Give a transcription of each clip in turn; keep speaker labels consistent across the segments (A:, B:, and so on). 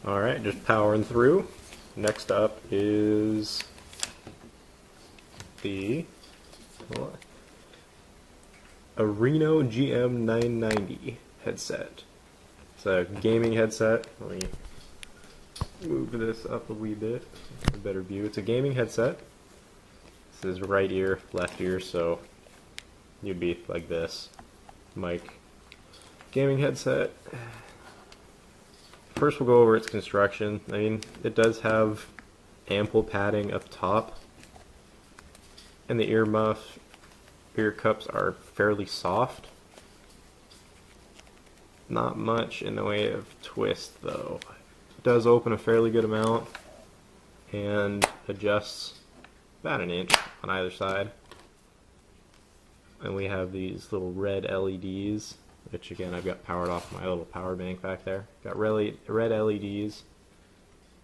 A: Alright, just powering through. Next up is the ARINO GM990 headset. It's a gaming headset. Let me move this up a wee bit. A better view. It's a gaming headset. This is right ear, left ear, so you'd be like this. Mic. Gaming headset. First we'll go over its construction. I mean, it does have ample padding up top, and the ear cups are fairly soft. Not much in the way of twist though. It does open a fairly good amount and adjusts about an inch on either side. And we have these little red LEDs, which again I've got powered off my little power bank back there. Got red LEDs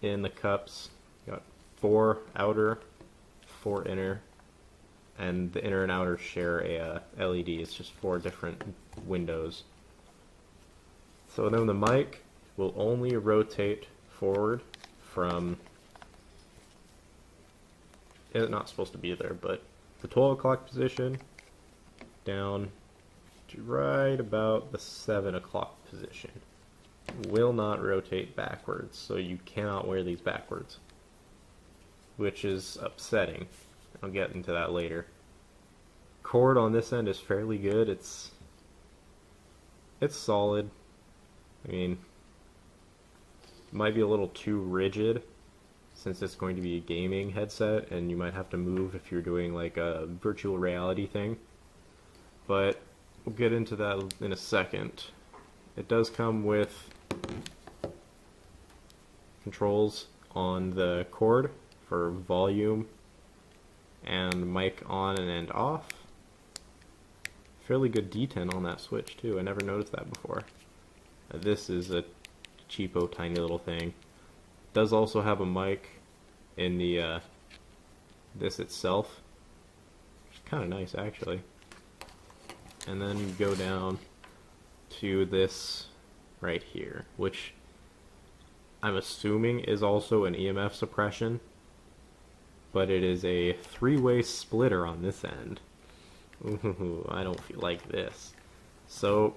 A: in the cups. Got 4 outer, 4 inner, and the inner and outer share a LED. It's just 4 different windows. So then the mic will only rotate forward from, it's not supposed to be there, but the 12 o'clock position down to right about the 7 o'clock position. Will not rotate backwards, so you cannot wear these backwards, which is upsetting. I'll get into that later. Cord on this end is fairly good. It's solid. I mean, it might be a little too rigid since it's going to be a gaming headset and you might have to move if you're doing like a virtual reality thing. But we'll get into that in a second. It does come with controls on the cord for volume and mic on and off. Fairly good detent on that switch too. I never noticed that before. This is a cheapo tiny little thing. It does also have a mic in the this itself, which is kind of nice actually. And then you go down to this right here, which I'm assuming is also an EMF suppression, but it is a 3-way splitter on this end. Ooh, I don't feel like this. So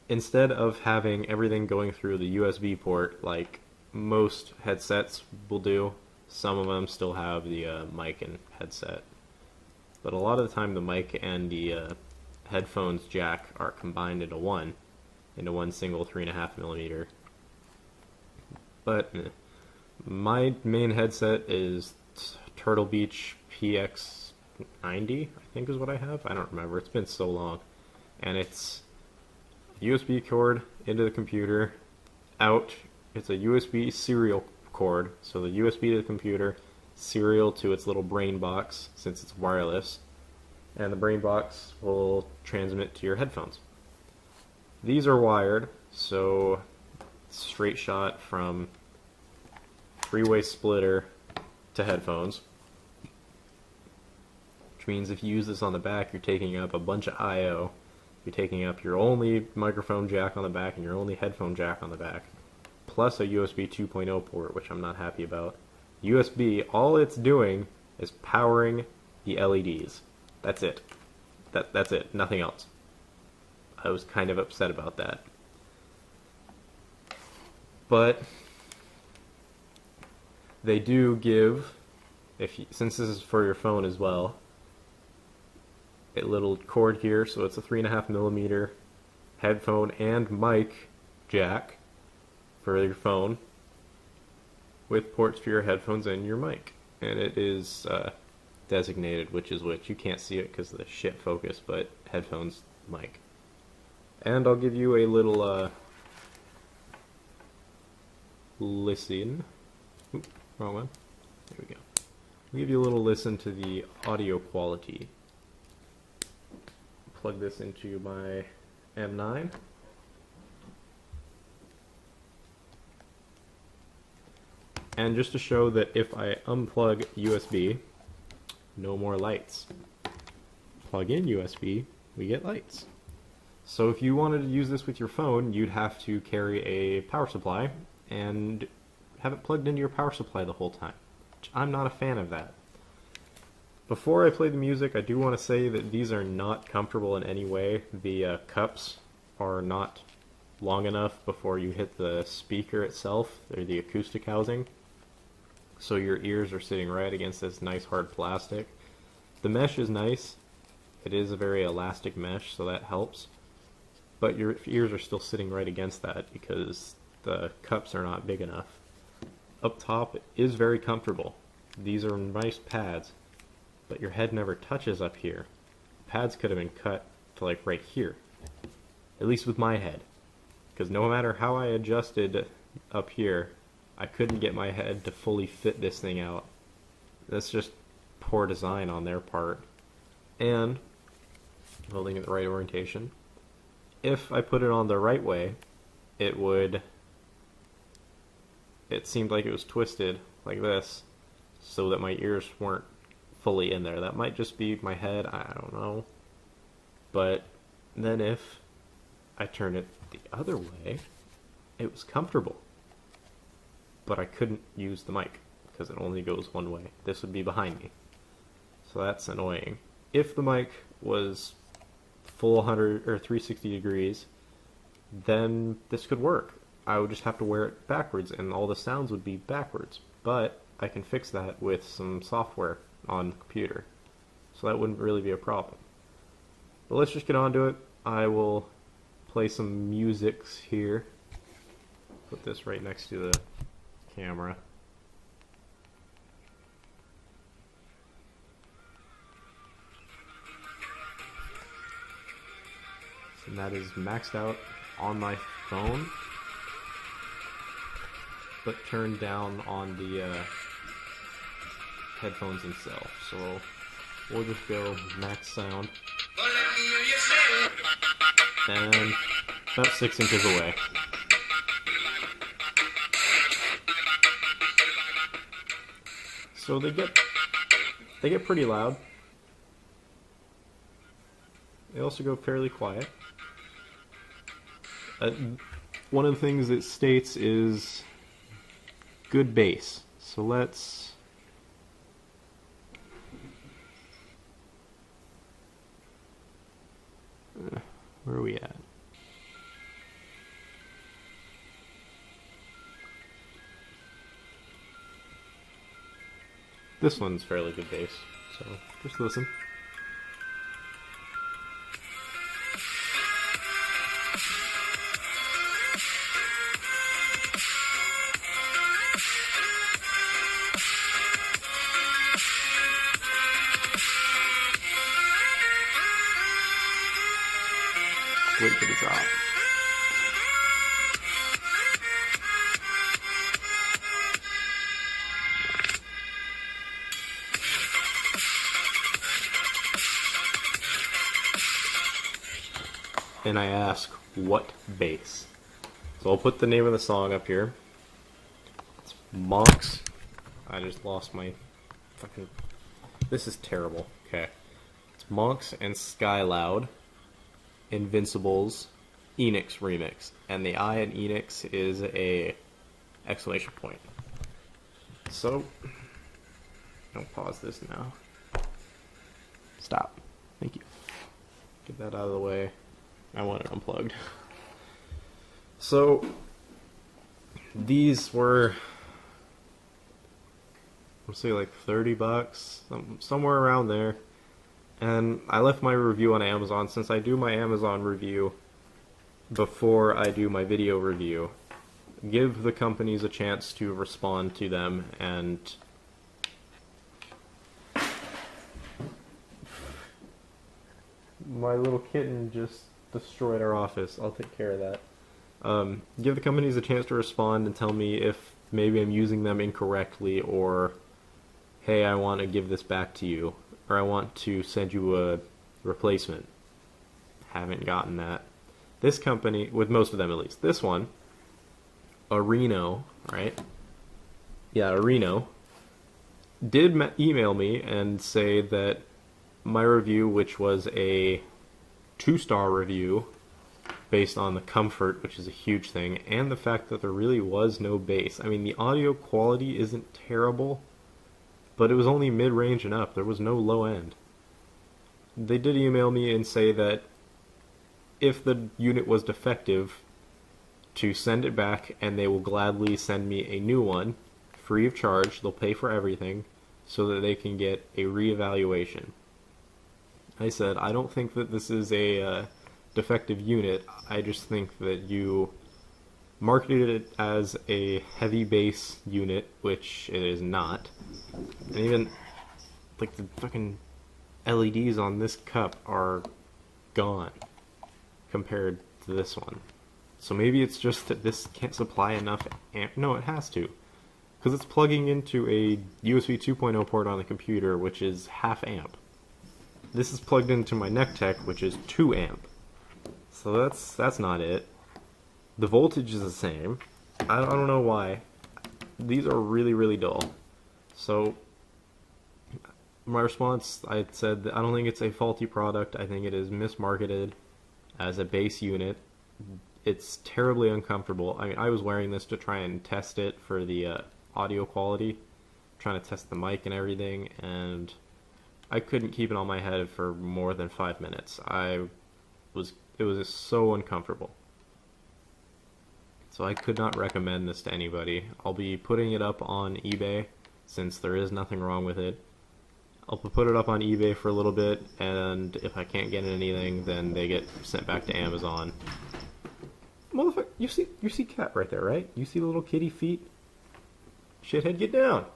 A: instead of having everything going through the USB port like most headsets will do, some of them still have the mic and headset. But a lot of the time the mic and the headphones jack are combined into one single 3.5mm. But my main headset is Turtle Beach PX90, I think is what I have. I don't remember. It's been so long. And it's USB cord into the computer, out. It's a USB serial cord, so the USB to the computer, serial to its little brain box since it's wireless, and the brain box will transmit to your headphones. These are wired, so straight shot from 3-way splitter to headphones, which means if you use this on the back, you're taking up a bunch of I/O. You're taking up your only microphone jack on the back and your only headphone jack on the back, plus a USB 2.0 port, which I'm not happy about. USB, all it's doing is powering the LEDs. That's it. That's it. Nothing else. I was kind of upset about that. But they do give, since this is for your phone as well, a little cord here, so it's a 3.5mm headphone and mic jack for your phone with ports for your headphones and your mic. And it is designated which is which. You can't see it because of the shit focus, but headphones, mic. And I'll give you a little listen. Oop, wrong one. There we go. I'll give you a little listen to the audio quality. Plug this into my M9. And just to show that if I unplug USB, no more lights. Plug in USB, we get lights. So if you wanted to use this with your phone, you'd have to carry a power supply, and have it plugged into your power supply the whole time. I'm not a fan of that. Before I play the music, I do want to say that these are not comfortable in any way. The cups are not long enough before you hit the speaker itself. They're the acoustic housing. So your ears are sitting right against this nice hard plastic. The mesh is nice. It is a very elastic mesh, so that helps. But your ears are still sitting right against that because the cups are not big enough. Up top it is very comfortable. These are nice pads, but your head never touches up here. Pads could have been cut to like right here, at least with my head, because no matter how I adjusted up here, I couldn't get my head to fully fit this thing out. That's just poor design on their part. And holding it the right orientation. If I put it on the right way, it seemed like it was twisted like this, so that my ears weren't fully in there. That might just be my head, I don't know. But then if I turned it the other way, it was comfortable. But I couldn't use the mic because it only goes one way. This would be behind me. So that's annoying. If the mic was full 100 or 360 degrees, then this could work. I would just have to wear it backwards and all the sounds would be backwards. But I can fix that with some software on the computer. So that wouldn't really be a problem. But let's just get on to it. I will play some music here. Put this right next to the camera. And that is maxed out on my phone, but turned down on the headphones themselves. So we'll just go max sound, and about 6 inches away. So they get pretty loud. They also go fairly quiet. One of the things it states is good bass. So let's where are we at? This one's fairly good bass, so just listen. Wait for the drop. And I ask, what bass? So I'll put the name of the song up here. It's Monks. I just lost my fucking... This is terrible. Okay. It's Monks and Sky Loud. Invincible's Enix remix, and the I in Enix is a exclamation point. So, I'll pause this now. Stop. Thank you. Get that out of the way. I want it unplugged. So, these were, let's say like $30, somewhere around there. And I left my review on Amazon. Since I do my Amazon review before I do my video review, give the companies a chance to respond to them. And my little kitten just destroyed our office. I'll take care of that. Give the companies a chance to respond and tell me if maybe I'm using them incorrectly, or hey, I want to give this back to you, or I want to send you a replacement. Haven't gotten that. This company, with most of them at least, this one, ARINO, right? Yeah, ARINO, did email me and say that my review, which was a 2-star review, based on the comfort, which is a huge thing, and the fact that there really was no bass. I mean, the audio quality isn't terrible, but it was only mid-range and up. There was no low end. They did email me and say that if the unit was defective, to send it back, and they will gladly send me a new one, free of charge. They'll pay for everything, so that they can get a reevaluation. I said, I don't think that this is a defective unit. I just think that you marketed it as a heavy bass unit, which it is not. And even, like, the fucking LEDs on this cup are gone compared to this one. So maybe it's just that this can't supply enough amp. No, it has to, because it's plugging into a USB 2.0 port on the computer, which is half amp. This is plugged into my neck tech, which is 2 amp. So that's not it. The voltage is the same. I don't know why. These are really, really dull. So my response, I said that I don't think it's a faulty product. I think it is mismarketed as a base unit. It's terribly uncomfortable. I mean, I was wearing this to try and test it for the audio quality, trying to test the mic and everything, and I couldn't keep it on my head for more than 5 minutes. It was just so uncomfortable. So I could not recommend this to anybody. I'll be putting it up on eBay, since there is nothing wrong with it. I'll put it up on eBay for a little bit, and if I can't get anything, then they get sent back to Amazon. Motherfucker, you see cat right there, right? You see the little kitty feet? Shithead, get down!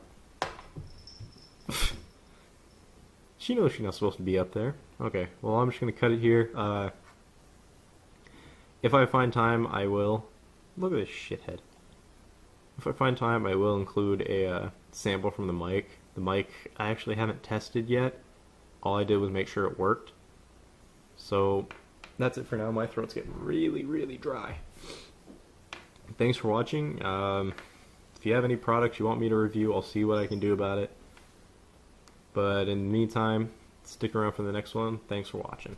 A: She knows she's not supposed to be up there. Okay, well, I'm just gonna cut it here. If I find time, I will. Look at this shithead. If I find time, I will include a sample from the mic. The mic I actually haven't tested yet. All I did was make sure it worked. So that's it for now. My throat's getting really, really dry. Thanks for watching. If you have any products you want me to review, I'll see what I can do about it. But in the meantime, stick around for the next one. Thanks for watching.